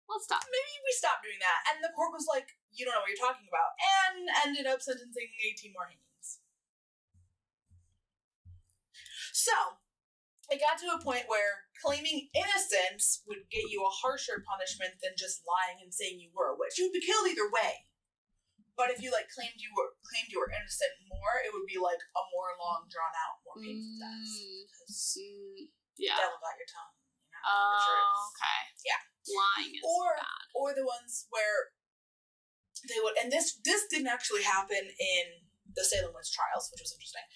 Let's stop. maybe we stop doing that." And the court was like, "You don't know what you're talking about," and ended up sentencing 18 more hangings. So it got to a point where claiming innocence would get you a harsher punishment than just lying and saying you were a witch. You'd be killed either way. But if you like claimed you were innocent more, it would be like a more long, drawn out, more painful death. Because devil got your tongue. You're not telling the truth. Okay. Yeah. Lying is bad. Or the ones where they would, and this didn't actually happen in the Salem witch trials, which was interesting.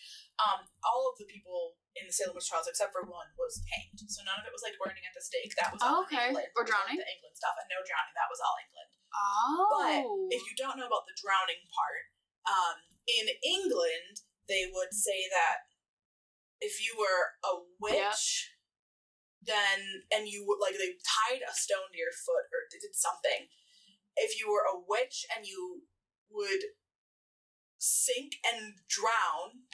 All of the people in the Salem witch trials, except for one, was hanged. So none of it was like burning at the stake. That was all England. Or drowning. The England stuff, and no drowning. That was all England. Oh. But if you don't know about the drowning part, in England they would say that if you were a witch, then and you would like they tied a stone to your foot or they did something. If you were a witch and you would sink and drown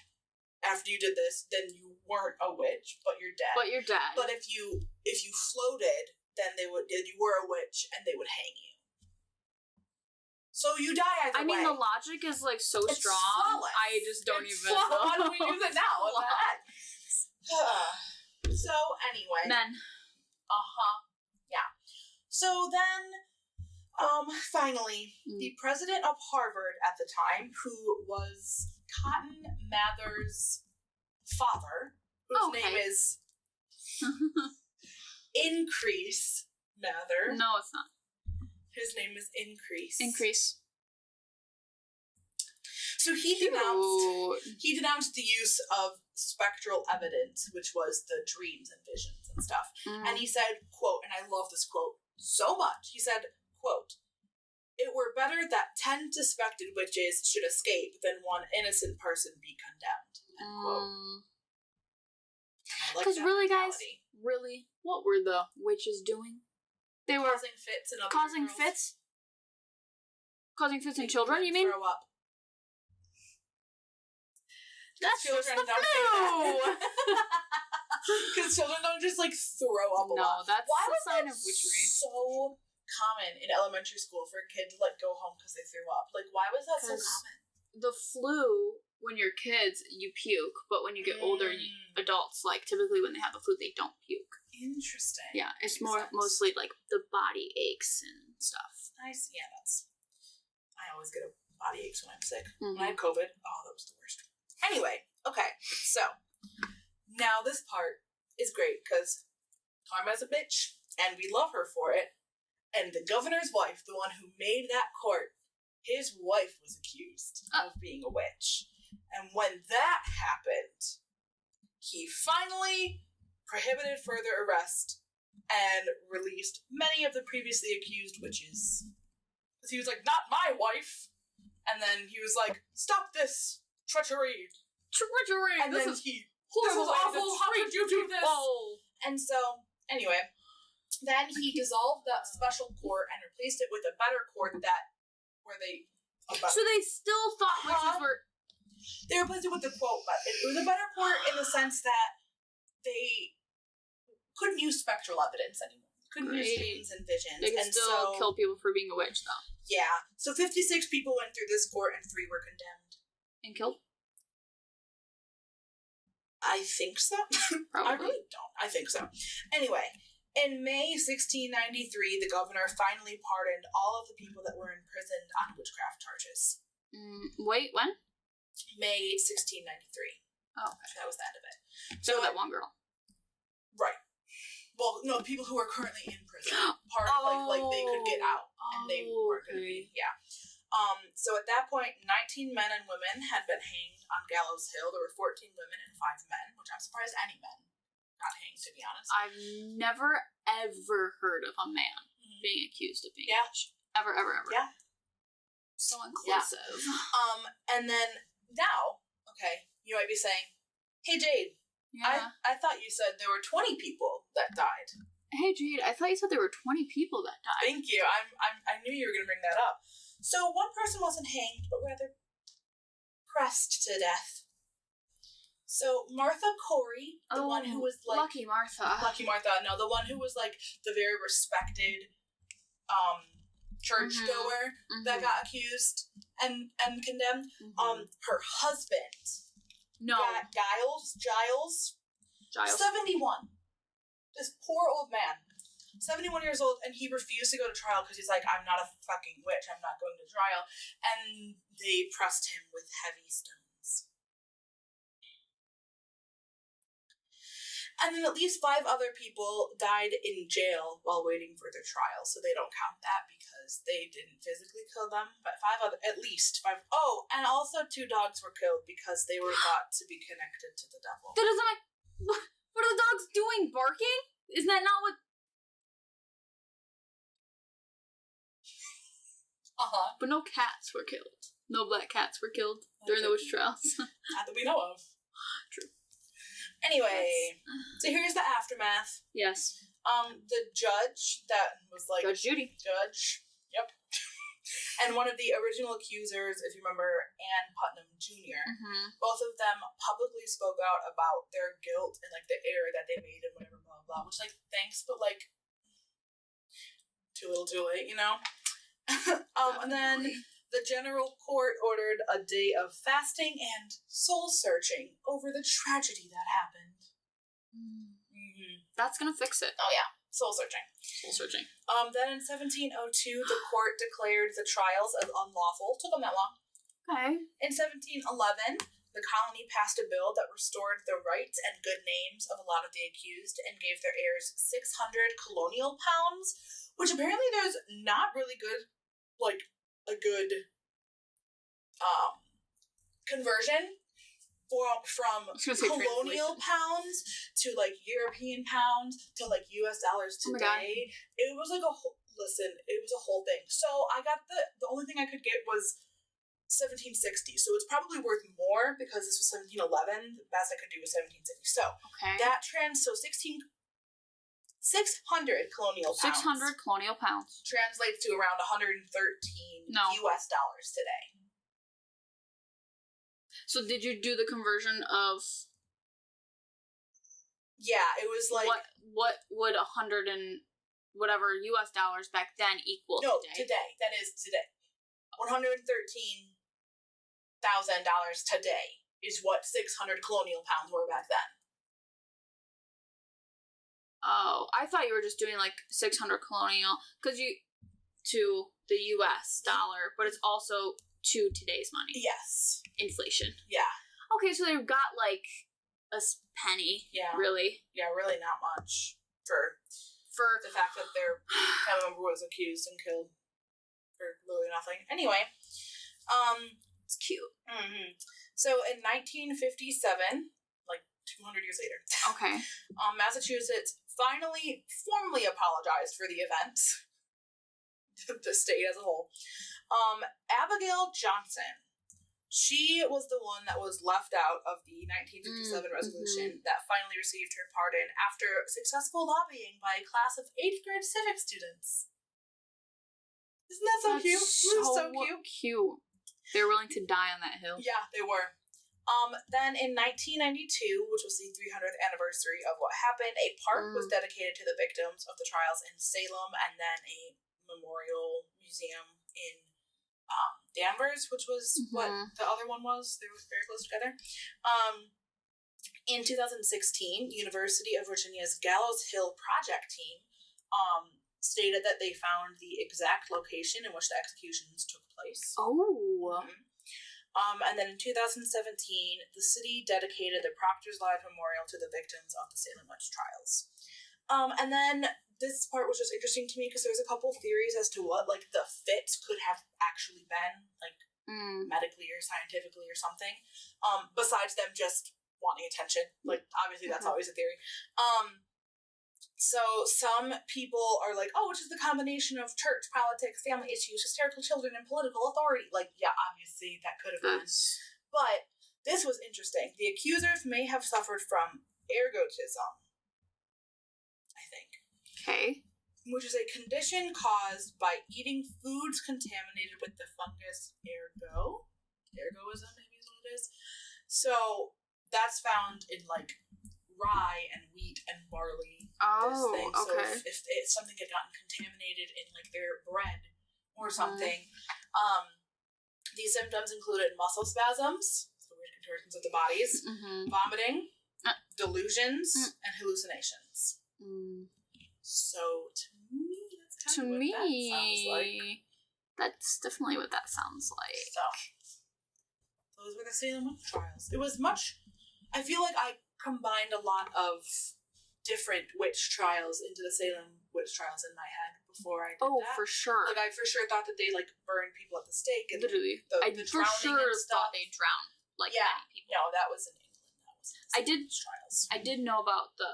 after you did this, then you weren't a witch, but you're dead. But you're dead. But if you floated, then you were a witch and they would hang you. So you die either way. I mean, the logic is like so it's strong. Flawless. I just don't it's even know. Why don't we use it now? What the heck? So anyway. Men. Yeah. So then, finally, the president of Harvard at the time, who was Cotton Mather's father, whose name is Increase Mather. No, it's not. His name is Increase. Increase. So he denounced the use of spectral evidence, which was the dreams and visions and stuff. And he said, quote, and I love this quote so much. He said, quote, "It were better that 10 suspected witches should escape than one innocent person be condemned." End quote. Because really, guys, what were the witches doing? They were causing fits and causing fits in children. You mean? Throw up. That's just the flu. Because children don't just like throw up a lot. No, that's Why a was sign that of witchery. So common in elementary school for a kid to like go home because they threw up. Like, why was that so common? The flu, when you're kids, you puke, but when you get older, adults, like typically when they have the flu, they don't puke. Interesting. Yeah, it's mostly like the body aches and stuff. Nice. Yeah, I always get a body aches when I'm sick. When I had COVID, that was the worst. Anyway, okay, so now this part is great because Karma's a bitch, and we love her for it. And the governor's wife, the one who made that court, his wife was accused of being a witch. And when that happened, he finally prohibited further arrest and released many of the previously accused witches. Because he was like, not my wife! And then he was like, stop this treachery! And this then is awful, how could you do this? And so, anyway, then he dissolved that special court and replaced it with a better court So they still thought witches were... They replaced it with the quote, but it was a better court in the sense that they couldn't use spectral evidence anymore. Couldn't use dreams and visions. They could still kill people for being a witch, though. Yeah. So 56 people went through this court and 3 were condemned. And killed? I think so. Probably. I really don't. I think so. Anyway, in May 1693, the governor finally pardoned all of the people that were imprisoned on witchcraft charges. Wait, when? May 1693. Oh, okay. So that was the end of it. So that one girl. Right. Well, no, people who are currently in prison. Like they could get out and they weren't going to be. Yeah. So at that point, 19 men and women had been hanged on Gallows Hill. There were 14 women and 5 men, which I'm surprised any men got hanged, to be honest. I've never, ever heard of a man being accused of being a witch. Ever. Yeah. So inclusive. Yeah. And then now, okay, you might be saying, hey, Jade, I thought you said there were 20 people that died. Hey, Jade, I thought you said there were 20 people that died. Thank you. I knew you were going to bring that up. So one person wasn't hanged, but rather pressed to death. So Martha Corey, the one who was like... Lucky Martha. No, the one who was like the very respected churchgoer that got accused and condemned. Her husband. No. Giles. 71. This poor old man 71 years old, and he refused to go to trial because he's like, I'm not a fucking witch, I'm not going to trial. And they pressed him with heavy stones. And then at least 5 other people died in jail while waiting for their trial, so they don't count that because they didn't physically kill them. But at least 5. Oh, and also 2 dogs were killed because they were thought to be connected to the devil. That doesn't make... What are the dogs doing? Barking? Isn't that not what... But no cats were killed. No black cats were killed during the witch trials. Not that we know of. True. Anyway, so here's the aftermath. Yes. The judge that was like... Judge Judy. Yep. And one of the original accusers, if you remember, Ann Putnam Jr., both of them publicly spoke out about their guilt and, like, the error that they made and whatever, blah, blah, which, like, thanks, but, like, too little too late, you know? And then the general court ordered a day of fasting and soul-searching over the tragedy that happened. That's gonna fix it. Oh, yeah. Soul-searching. Soul-searching. Then in 1702, the court declared the trials as unlawful. Took them that long. Okay. In 1711, the colony passed a bill that restored the rights and good names of a lot of the accused and gave their heirs 600 colonial pounds, which apparently there's not really good, like, a good conversion from colonial pounds to, like, European pounds to, like, US dollars today. It was like it was a whole thing. So I got the only thing I could get was 1760, so it's probably worth more because this was 1711. The best I could do was 1760. So so 600 colonial pounds. 600 colonial pounds Translates to around 113 US dollars today. So did you do the conversion of... Yeah, it was like... What would 100 and whatever US dollars back then equal today? No, today. That is today. $113,000 today is what 600 colonial pounds were back then. Oh, I thought you were just doing like 600 colonial, because to the US dollar, but it's also to today's money. Yes. Inflation. Yeah. Okay, so they've got like a penny. Yeah. Really? Yeah, really not much for the fact that their family member was accused and killed for literally nothing. Anyway, it's cute. So in 1957, like 200 years later, Massachusetts finally formally apologized for the event. The state as a whole. Abigail Johnson, she was the one that was left out of the 1957 resolution that finally received her pardon after successful lobbying by a class of 8th grade civics students. Isn't that so cute? So cute. They were willing to die on that hill. Yeah, they were. Then in 1992, which was the 300th anniversary of what happened, a park was dedicated to the victims of the trials in Salem, and then a memorial museum in Danvers, which was what the other one was. They were very close together. In 2016, University of Virginia's Gallows Hill project team stated that they found the exact location in which the executions took place. And then in 2017, the city dedicated the Proctor's Live Memorial to the victims of the Salem witch trials. And then this part was just interesting to me because there's a couple theories as to what, like, the fits could have actually been, like, medically or scientifically or something, besides them just wanting attention. Like, obviously that's always a theory. So some people are like, oh, it's just the combination of church, politics, family issues, hysterical children, and political authority. Like, yeah, obviously that could have been. But this was interesting. The accusers may have suffered from ergotism, I think. Okay. Which is a condition caused by eating foods contaminated with the fungus ergo. Ergoism, maybe is what it is. So that's found in, like, rye and wheat and barley. So if something had gotten contaminated in, like, their bread or something, these symptoms included muscle spasms, so weird contortions of the bodies, vomiting, delusions, and hallucinations. So to me, that's kind of what that sounds like. That's definitely what that sounds like. So, those were the Salem witch trials. It was much... I feel like I combined a lot of different witch trials into the Salem witch trials in my head before I did that. Oh, for sure. Like, I for sure thought that they, like, burned people at the stake. And literally. I for sure thought they drowned, like, many people. No, that was in England. That was in trials. I did know about the,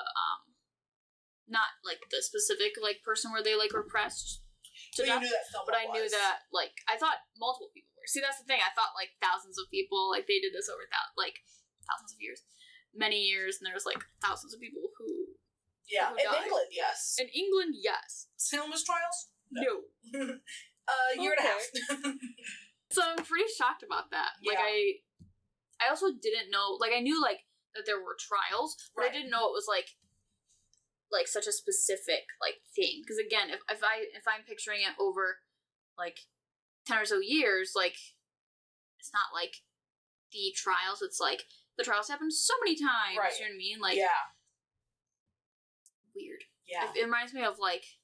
not, like, the specific, like, person where they, like, repressed to death. You knew that someone But I knew that, like, I thought multiple people were. See, that's the thing. I thought, like, thousands of people, like, they did this over, thousands of years. Many years, and there was, like, thousands of people who... Yeah, who in died. England, yes. In England, yes. Salem witch trials? No. Year and a half. So I'm pretty shocked about that. Yeah. Like, I also didn't know, like, I knew, like, that there were trials, but I didn't know it was, like, such a specific, like, thing. Because, again, if I'm picturing it over, like, 10 or so years, like, it's not, like, the trials. It's, like, the trials happen so many times. Right. You know what I mean? Like, weird. Yeah. It reminds me of, like,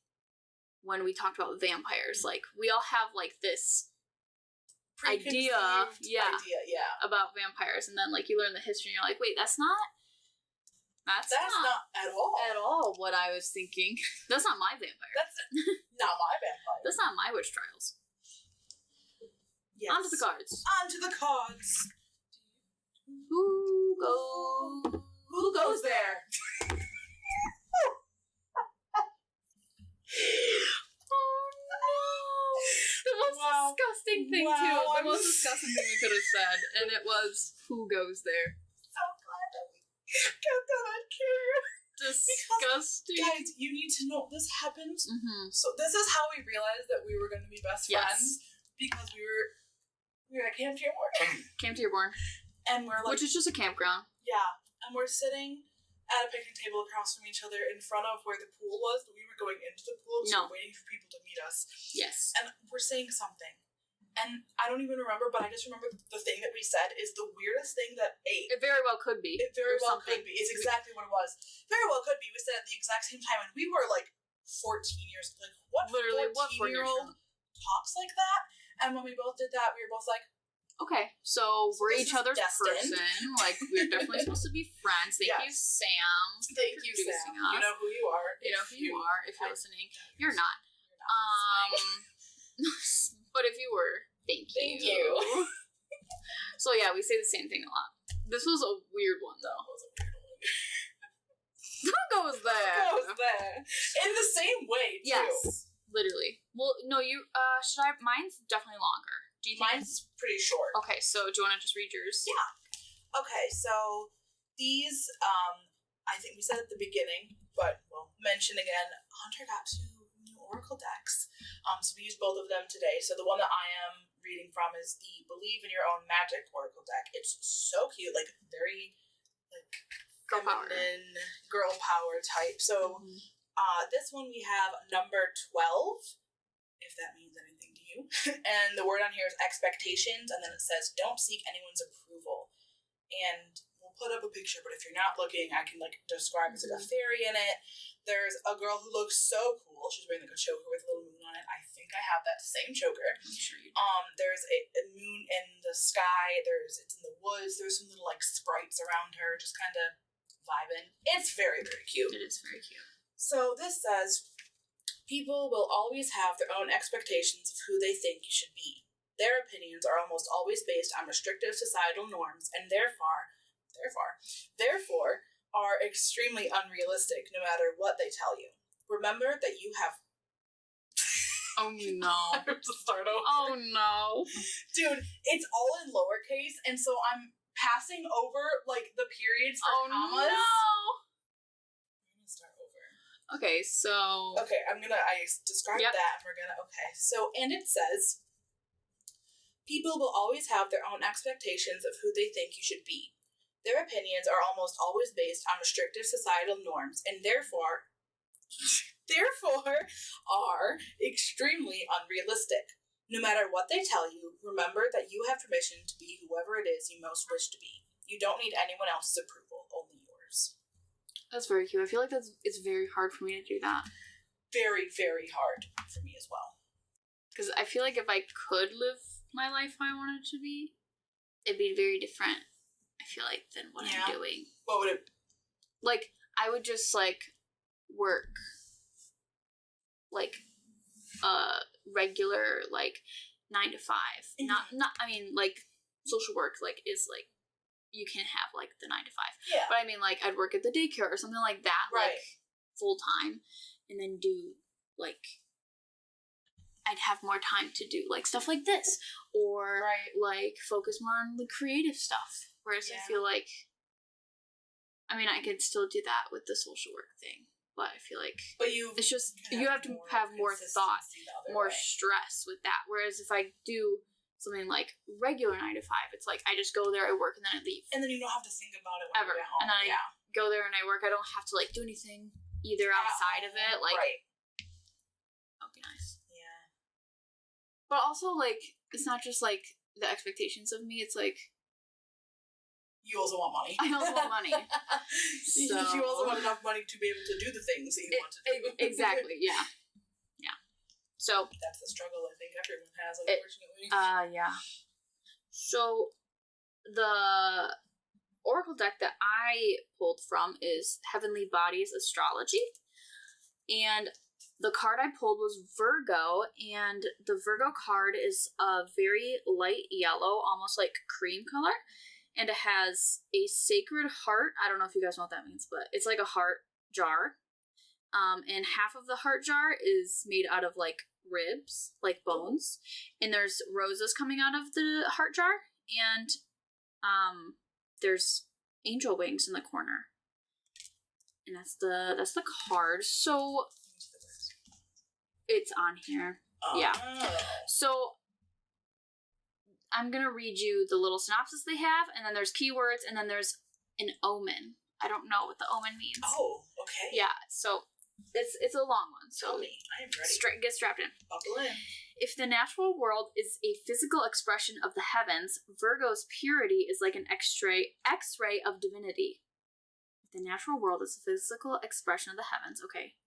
when we talked about vampires. Like, we all have, like, this idea about vampires. And then, like, you learn the history and you're like, wait, that's not at all what I was thinking. That's not my vampire. That's not my vampire. That's not my witch trials. Yes. On to the cards. Who goes there? Oh no! The most disgusting thing too. The most disgusting thing we could have said, and it was who goes there. So glad that we got that on camera. Disgusting. Guys, you need to know this happened. Mm-hmm. So this is how we realized that we were going to be best friends, because we were at Camp Dearborn. And we're like, which is just a campground. Yeah, and we're sitting at a picnic table across from each other in front of where the pool was, but we were going into the pool, so we're waiting for people to meet us. Yes. And we're saying something. And I don't even remember, but I just remember the thing that we said is the weirdest thing that It very well could be. It very well could be. It's exactly what it was. Very well could be. We said at the exact same time, and we were like 14 years, like, what 14-year-old talks like that? And when we both did that, we were both like, okay, so we're each other's destined. person. Like, we're definitely supposed to be friends. Thank you, Sam. Thank you, Sam. Us. You know who you are. You know who you are if you're listening. You're not. But if you were, thank you. So yeah, we say the same thing a lot. This was a weird one, though. Who goes there? Who goes there? In the same way, too. Yes, literally. Well, no, you, should I? Mine's definitely longer. Do you think? Mine's pretty short. Okay, so do you want to just read yours? Yeah. Okay, so these, I think we said at the beginning, but we'll mention again, Hunter got 2 new Oracle decks. So we used both of them today. So the one that I am reading from is the Believe in Your Own Magic Oracle deck. It's so cute, like, very, like, feminine, girl power type. So, this one we have number 12, if that means anything to you. And the word on here is expectations, and then it says, don't seek anyone's approval. And we'll put up a picture, but if you're not looking, I can, like, describe it's like a fairy in it. There's a girl who looks so cool. She's wearing, like, a choker with a little moon on it. I think I have that same choker. I'm sure you do. There's a moon in the sky. It's in the woods. There's some little, like, sprites around her, just kind of vibing. It's very, very cute. It is very cute. So this says, people will always have their own expectations of who they think you should be. Their opinions are almost always based on restrictive societal norms, and therefore are extremely unrealistic no matter what they tell you. Remember that you have... Oh no. I have to start over. Oh no. Dude, it's all in lowercase, and so I'm passing over, like, the periods for commas. No. Start over. Okay, so... Okay, I described that, and we're gonna... Okay, so, and it says, people will always have their own expectations of who they think you should be. Their opinions are almost always based on restrictive societal norms, and therefore are extremely unrealistic. No matter what they tell you, remember that you have permission to be whoever it is you most wish to be. You don't need anyone else's approval, only yours. That's very cute. I feel like it's very hard for me to do that. very, very hard for me as well. Because I feel like if I could live my life how I wanted to be, it'd be very different, I feel like, than what I'm doing. What would it... Like, I would just, like, work, like, regular, like, 9 to 5. Not, I mean, like, social work, like, is, like, you can have, like, the 9 to 5. Yeah. But I mean, like, I'd work at the daycare or something like that, right. like, full time, and then do, like, I'd have more time to do, like, stuff like this, or, like, focus more on the creative stuff, whereas I feel like, I mean, I could still do that with the social work thing, but I feel like, it's just, you have to have more thought, more stress with that, whereas if I do something like regular 9 to 5, it's like, I just go there, I work, and then I leave. And then you don't have to think about it when you get home. And then I go there and I work, I don't have to, like, do anything either outside of it, like, that would be nice. But also, like, it's not just, like, the expectations of me. It's, like... You also want money. I also want money. So... You also want enough money to be able to do the things that you want to do. Exactly, yeah. Yeah. So... That's the struggle I think everyone has, unfortunately. Yeah. So, the oracle deck that I pulled from is Heavenly Bodies Astrology. And... the card I pulled was Virgo, and the Virgo card is a very light yellow, almost like cream color, and it has a sacred heart. I don't know if you guys know what that means, but it's like a heart jar. And half of the heart jar is made out of, like, ribs, like bones, and there's roses coming out of the heart jar, and there's angel wings in the corner. And that's the card. So... it's on here. Yeah. So, I'm going to read you the little synopsis they have, and then there's keywords, and then there's an omen. I don't know what the omen means. Oh, okay. Yeah, so it's a long one. So tell me. I am ready. Get strapped in. Buckle in. If the natural world is a physical expression of the heavens, Virgo's purity is like an X-ray of divinity. If the natural world is a physical expression of the heavens, okay.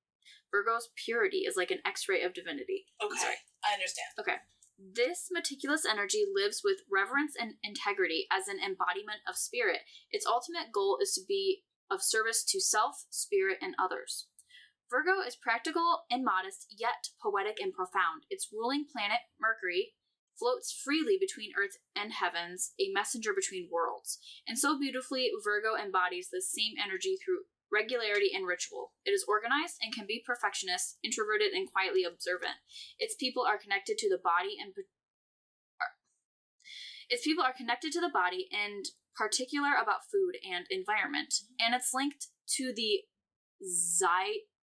Virgo's purity is like an X-ray of divinity. Okay, I understand. Okay. This meticulous energy lives with reverence and integrity as an embodiment of spirit. Its ultimate goal is to be of service to self, spirit, and others. Virgo is practical and modest, yet poetic and profound. Its ruling planet, Mercury, floats freely between earth and heavens, a messenger between worlds. And so beautifully, Virgo embodies the same energy through regularity and ritual. It is organized and can be perfectionist, introverted, and quietly observant. Its people are connected to the body and particular about food and environment. And it's linked to the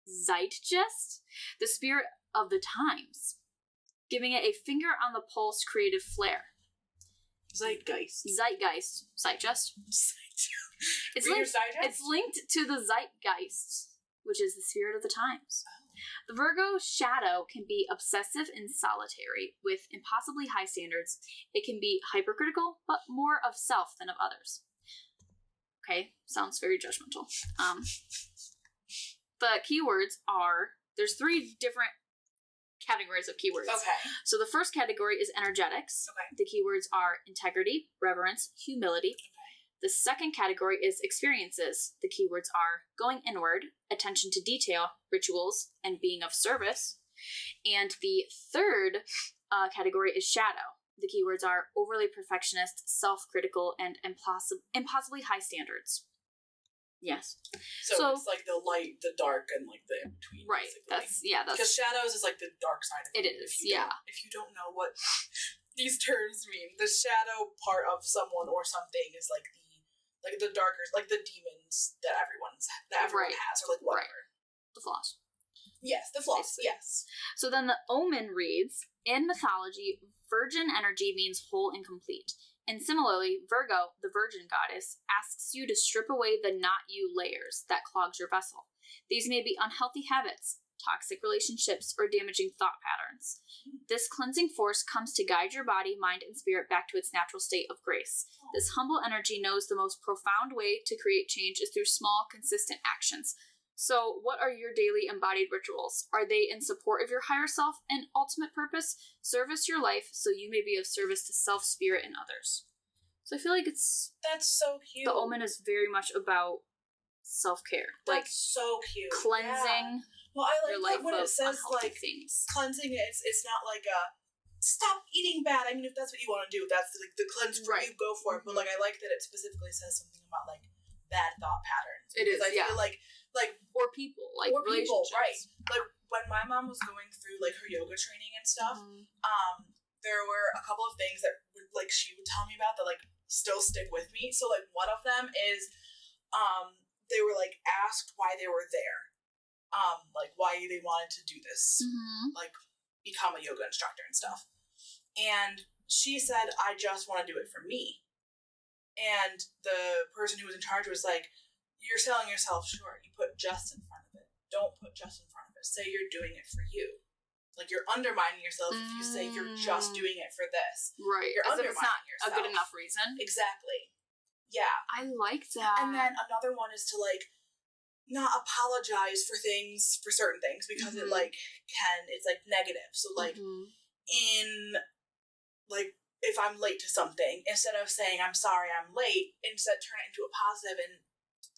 Zeitgeist, the spirit of the times, giving it a finger on the pulse creative flair. Zeitgeist. It's linked to the Zeitgeist, which is the spirit of the times. The Virgo shadow can be obsessive and solitary, with impossibly high standards. It can be hypercritical, but more of self than of others. Okay, sounds very judgmental. The keywords are, there's 3 different categories of keywords. Okay. So the first category is energetics. Okay. The keywords are integrity, reverence, humility. Okay. The second category is experiences. The keywords are going inward, attention to detail, rituals, and being of service. And the third category is shadow. The keywords are overly perfectionist, self-critical, and impossibly high standards. Yes. So it's like the light, the dark, and like the in-between. Right. Basically. That's because shadows is like the dark side of it. It is, yeah. If you don't know what these terms mean, the shadow part of someone or something is like the darker, like the demons that everyone has, or like whatever. Right. The flaws. Yes, the flaws. Basically. Yes. So then the omen reads, in mythology, virgin energy means whole and complete. And similarly, Virgo, the virgin goddess, asks you to strip away the not you layers that clogs your vessel. These may be unhealthy habits, toxic relationships, or damaging thought patterns. This cleansing force comes to guide your body, mind, and spirit back to its natural state of grace. This humble energy knows the most profound way to create change is through small, consistent actions. So, what are your daily embodied rituals? Are they in support of your higher self and ultimate purpose? Service your life so you may be of service to self, spirit, and others. So I feel like that's so cute. The Omen is very much about self-care. That's so cute. Cleansing Well, I like your life when of it says, unhealthy like, things. cleansing, it's not like a, stop eating bad. I mean, if that's what you want to do, that's, like, the cleanse for you, go for it. But, like, I like that it specifically says something about, like, bad thought patterns. It is, I feel like, or people, like, or people, relationships. right. Like, when my mom was going through, like, her yoga training and stuff, there were a couple of things that, like, she would tell me about that, like, still stick with me. So, like, one of them is, they were, like, asked why they were there. Like, why they wanted to do this. Like, become a yoga instructor and stuff. And she said, I just want to do it for me. And the person who was in charge was like, you're selling yourself short. You put just in front of it. Don't put just in front of it. Say you're doing it for you. Like, you're undermining yourself if you say you're just doing it for this. Right. You're As if undermining it's not yourself. a good enough reason. Exactly. Yeah. I like that. And then another one is to, like, not apologize for things, for certain things, because it, like, it's, like, negative. So, like, in, like, if I'm late to something, instead of saying, I'm sorry I'm late, instead turn it into a positive and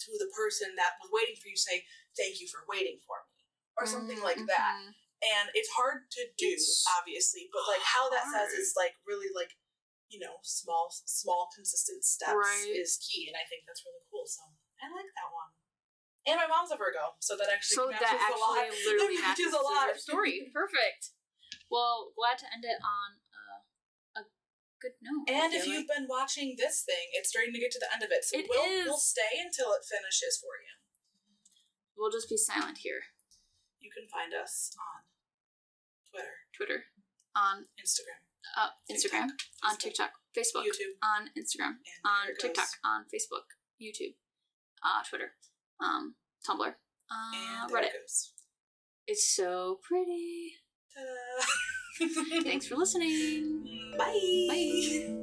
to the person that was waiting for you, say, thank you for waiting for me. Or something like that. And it's hard to do, obviously, but, like, how that says is, like, really, like, you know, small, consistent steps is key, and I think that's really cool, so I like that one. And my mom's a Virgo, so that actually matches a lot. Literally matches a lot. Your story. Perfect. Well, glad to end it on a good note. And if you've been watching this thing, it's starting to get to the end of it, so we'll stay until it finishes for you. We'll just be silent here. You can find us on Twitter, on Instagram, on TikTok, Facebook, YouTube, on Instagram, on TikTok, on Facebook, YouTube, Twitter, Tumblr, and Reddit. It goes. It's so pretty. Ta-da! Thanks for listening. Bye. Bye.